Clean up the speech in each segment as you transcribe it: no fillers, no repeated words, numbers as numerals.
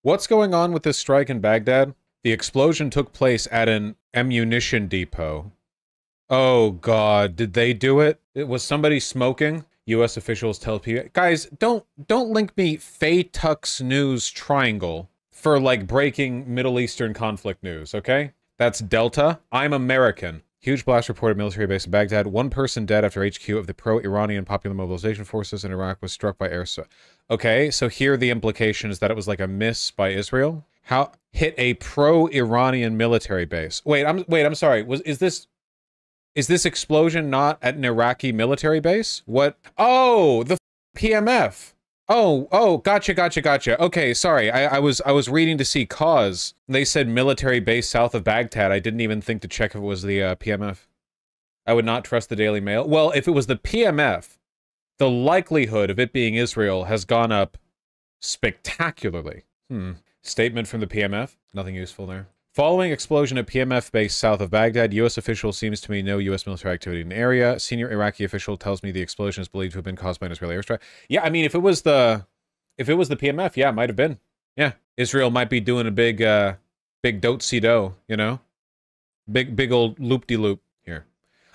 What's going on with this strike in Baghdad? The explosion took place at an ammunition depot. Oh god, did they do it? Was somebody smoking? US officials tell people, guys, don't link me Faye Tuck's news triangle for like breaking Middle Eastern conflict news, okay? That's Delta. I'm American. Huge blast reported military base in Baghdad. One person dead after HQ of the pro-Iranian Popular Mobilization Forces in Iraq was struck by airstrike. Okay, so here the implication is that it was like a miss by Israel. How hit a pro-Iranian military base? Wait, I'm sorry. Is this explosion not at an Iraqi military base? What? Oh, the PMF. Oh, gotcha. Okay, sorry. I was reading to see cause. They said military base south of Baghdad. I didn't even think to check if it was the PMF. I would not trust the Daily Mail. Well, if it was the PMF, the likelihood of it being Israel has gone up spectacularly. Statement from the PMF. Nothing useful there. Following explosion at PMF base south of Baghdad, U.S. official seems to me no U.S. military activity in the area. Senior Iraqi official tells me the explosion is believed to have been caused by an Israeli airstrike. Yeah, I mean, if it was the PMF, yeah, it might have been. Yeah, Israel might be doing a big dote-see-do, you know? Big old loop-de-loop here.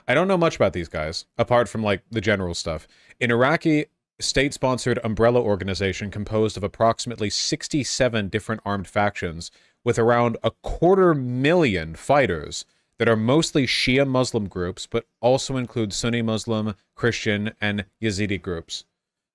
I don't know much about these guys, apart from, like, the general stuff. An Iraqi state-sponsored umbrella organization composed of approximately 67 different armed factions with around 250,000 fighters that are mostly Shia Muslim groups, but also include Sunni Muslim, Christian, and Yazidi groups.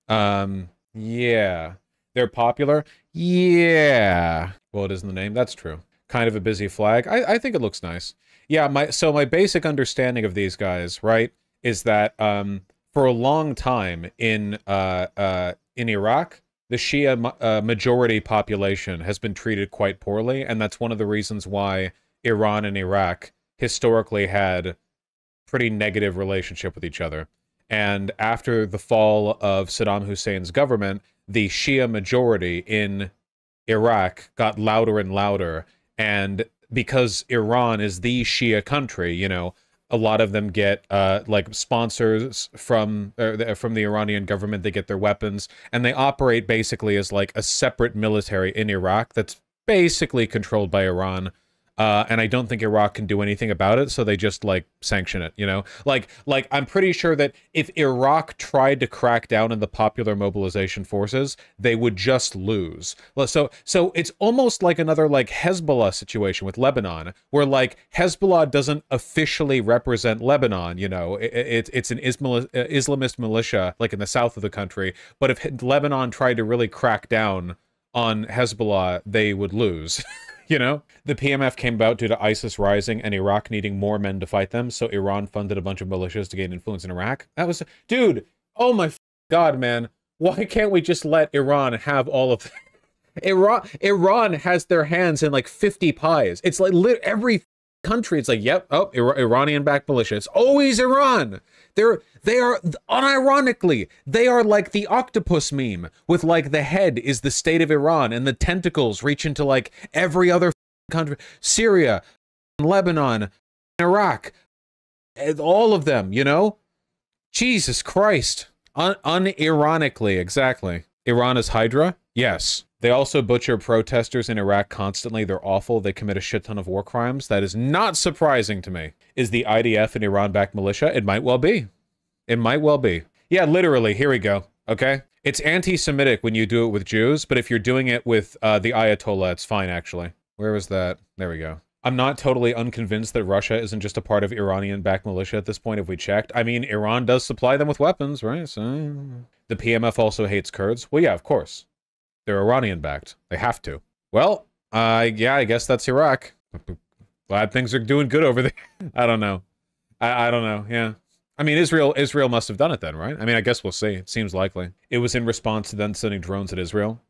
Yeah. They're popular? Yeah. Well, it is in the name. That's true. Kind of a busy flag. I think it looks nice. Yeah, so my basic understanding of these guys, right, is that for a long time in Iraq, the Shia majority population has been treated quite poorly, and that's one of the reasons why Iran and Iraq historically had pretty negative relationship with each other. And after the fall of Saddam Hussein's government, the Shia majority in Iraq got louder and louder, and because Iran is the Shia country, you know, a lot of them get like sponsors from the Iranian government. They get their weapons, and they operate basically as like a separate military in Iraq that's basically controlled by Iran. And I don't think Iraq can do anything about it, so they just like sanction it, you know? Like I'm pretty sure that if Iraq tried to crack down on the Popular Mobilization Forces, they would just lose. So it's almost like another like Hezbollah situation with Lebanon, where like Hezbollah doesn't officially represent Lebanon, you know? It's an Islamist militia like in the south of the country, but if Lebanon tried to really crack down on Hezbollah, they would lose. You know, the PMF came about due to ISIS rising and Iraq needing more men to fight them, so Iran funded a bunch of militias to gain influence in Iraq. That was, dude, oh my god, man. Why can't we just let Iran have all of Iran has their hands in like 50 pies. It's like every country, it's like, yep, oh, Iranian-backed militia. It's always Iran. They are, unironically, they are like the octopus meme, with like the head is the state of Iran, and the tentacles reach into like every other country. Syria, Lebanon, Iraq, all of them, you know? Jesus Christ. Unironically, exactly. Iran is Hydra? Yes. They also butcher protesters in Iraq constantly. They're awful. They commit a shit ton of war crimes. That is not surprising to me. Is the IDF an Iran-backed militia? It might well be. It might well be. Yeah, literally. Here we go. Okay? It's anti-Semitic when you do it with Jews, but if you're doing it with the Ayatollah, it's fine, actually. Where was that? There we go. I'm not totally unconvinced that Russia isn't just a part of Iranian-backed militia at this point if we checked. I mean, Iran does supply them with weapons, right? So the PMF also hates Kurds. Well, yeah, of course. They're Iranian-backed. They have to. Well, yeah, I guess that's Iraq. Glad things are doing good over there. I don't know. I don't know, yeah. I mean, Israel must have done it then, right? I mean, I guess we'll see. It seems likely. It was in response to them sending drones at Israel.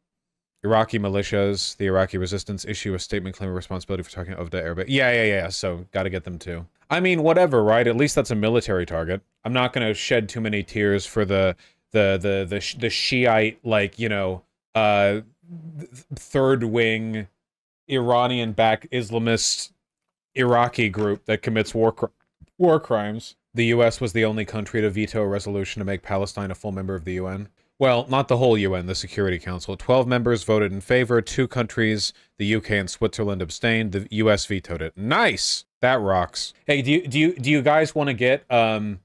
Iraqi militias, the Iraqi resistance, issue a statement claiming responsibility for talking of the Arabic. Yeah. So, gotta get them too. I mean, whatever, right? At least that's a military target. I'm not gonna shed too many tears for the Shiite, like, you know, third wing Iranian-backed Islamist Iraqi group that commits war crimes. The U.S. was the only country to veto a resolution to make Palestine a full member of the UN. Well, not the whole UN, the Security Council. 12 members voted in favor, 2 countries, the UK and Switzerland, abstained, the US vetoed it. Nice! That rocks. Hey, do you guys want to get a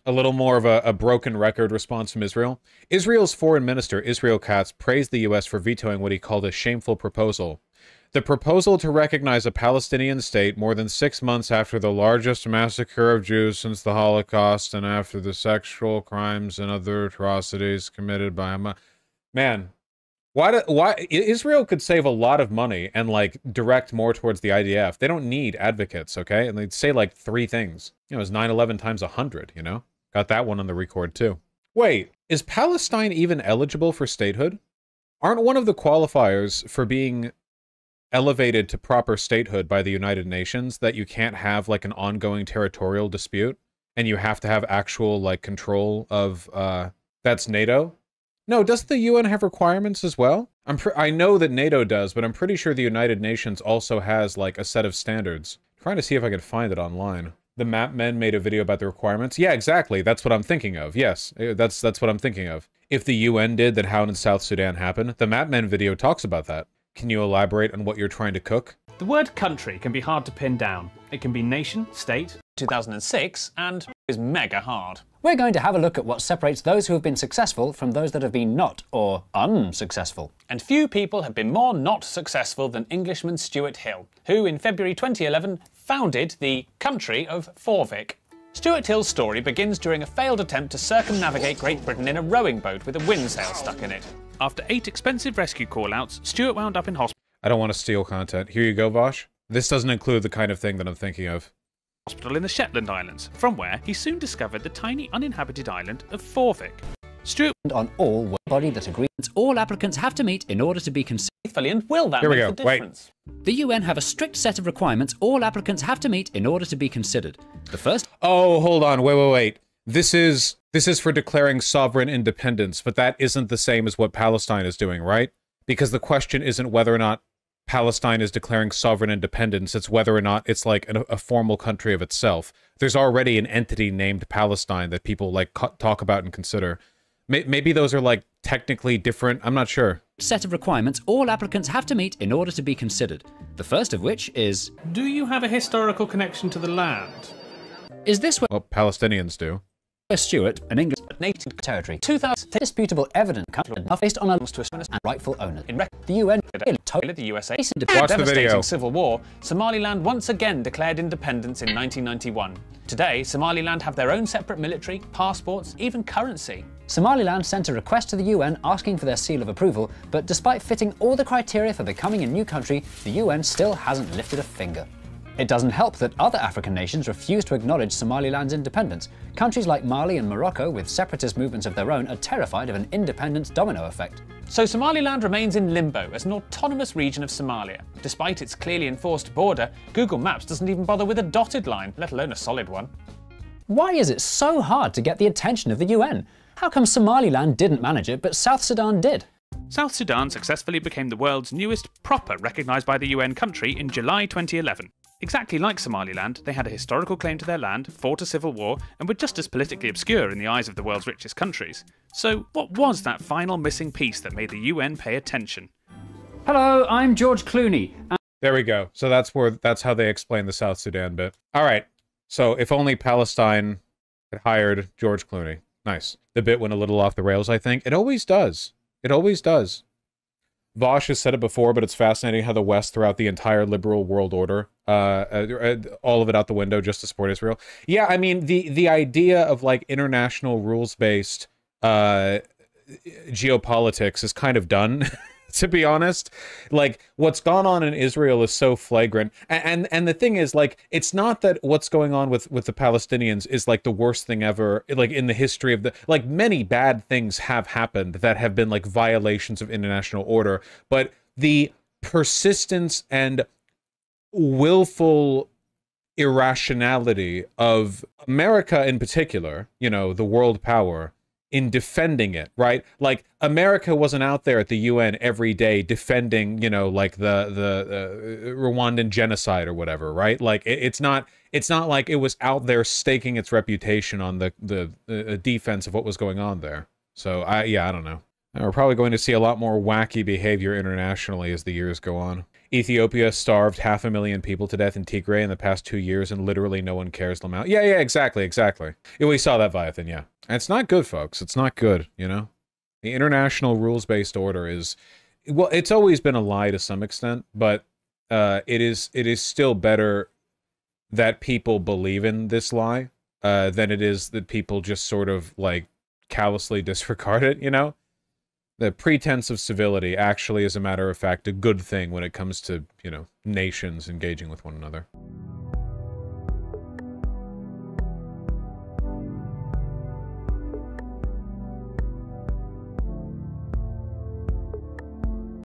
little more of a broken record response from Israel? Israel's foreign minister, Israel Katz, praised the US for vetoing what he called a shameful proposal. The proposal to recognize a Palestinian state more than 6 months after the largest massacre of Jews since the Holocaust and after the sexual crimes and other atrocities committed by Hamas. Man, why Israel could save a lot of money and like direct more towards the IDF. They don't need advocates, okay? And they'd say like 3 things. You know, it was 9/11 times 100, you know? Got that one on the record too. Wait, is Palestine even eligible for statehood? Aren't one of the qualifiers for being elevated to proper statehood by the United Nations that you can't have like an ongoing territorial dispute and you have to have actual like control of that's NATO? No, doesn't the UN have requirements as well? I know that NATO does, but I'm pretty sure the United Nations also has like a set of standards. I'm trying to see if I can find it online. The Map Men made a video about the requirements. Yeah, exactly. That's what I'm thinking of. Yes, that's what I'm thinking of. If the UN did, then how did South Sudan happen? The Map Men video talks about that. Can you elaborate on what you're trying to cook? The word country can be hard to pin down. It can be nation, state, 2006, and is mega hard. We're going to have a look at what separates those who have been successful from those that have been not, or unsuccessful. And few people have been more not successful than Englishman Stuart Hill, who in February 2011 founded the country of Forvik. Stuart Hill's story begins during a failed attempt to circumnavigate Great Britain in a rowing boat with a windsail stuck in it. After 8 expensive rescue call-outs, Stuart wound up in hospital. I don't want to steal content. Here you go, Vaush. This doesn't include the kind of thing that I'm thinking of. Hospital in the Shetland Islands, from where he soon discovered the tiny uninhabited island of Forvik. Stuart on all body that agreements all applicants have to meet in order to be considered. Faithfully, and will that Here we make go. the difference? The UN have a strict set of requirements all applicants have to meet in order to be considered. The first. Oh, hold on. Wait. This is for declaring sovereign independence, but that isn't the same as what Palestine is doing, right? Because the question isn't whether or not Palestine is declaring sovereign independence, it's whether or not it's like a formal country of itself. There's already an entity named Palestine that people like talk about and consider. Maybe those are like technically different, I'm not sure. Set of requirements all applicants have to meet in order to be considered. The first of which is... Do you have a historical connection to the land? Is this where... Well, Palestinians do. Stuart, an English native territory, 2000 disputable evidence based on a and rightful owner. In the UN, the USA, watch the video. Civil war, Somaliland once again declared independence in 1991. Today, Somaliland have their own separate military, passports, even currency. Somaliland sent a request to the UN asking for their seal of approval, but despite fitting all the criteria for becoming a new country, the UN still hasn't lifted a finger. It doesn't help that other African nations refuse to acknowledge Somaliland's independence. Countries like Mali and Morocco, with separatist movements of their own, are terrified of an independence domino effect. So Somaliland remains in limbo as an autonomous region of Somalia. Despite its clearly enforced border, Google Maps doesn't even bother with a dotted line, let alone a solid one. Why is it so hard to get the attention of the UN? How come Somaliland didn't manage it, but South Sudan did? South Sudan successfully became the world's newest proper recognised by the UN country in July 2011. Exactly like Somaliland, they had a historical claim to their land, fought a civil war, and were just as politically obscure in the eyes of the world's richest countries. So what was that final missing piece that made the UN pay attention? Hello, I'm George Clooney. There we go. So that's how they explain the South Sudan bit. All right. So if only Palestine had hired George Clooney. Nice. The bit went a little off the rails, I think. It always does. It always does. Vaush has said it before, but it's fascinating how the West, throughout the entire liberal world order, all of it out the window just to support Israel. Yeah, I mean, the idea of like international rules-based geopolitics is kind of done, to be honest. Like, what's gone on in Israel is so flagrant. And the thing is, like, it's not that what's going on with the Palestinians is like the worst thing ever, like in the history of the, like, many bad things have happened that have been like violations of international order, but the persistence and willful irrationality of America in particular, you know, the world power, in defending it, right? Like, America wasn't out there at the UN every day defending, you know, like the Rwandan genocide or whatever, right? Like, it's not like it was out there staking its reputation on the defense of what was going on there. So, yeah, I don't know. And we're probably going to see a lot more wacky behavior internationally as the years go on. Ethiopia starved 500,000 people to death in Tigray in the past 2 years, and literally no one cares them out. Yeah, exactly. Yeah, we saw that, Viathan, yeah. And it's not good, folks. It's not good, you know? The international rules-based order is... Well, it's always been a lie to some extent, but it is still better that people believe in this lie than it is that people just sort of, like, callously disregard it, you know? The pretense of civility actually is, a matter of fact, a good thing when it comes to, you know, nations engaging with one another.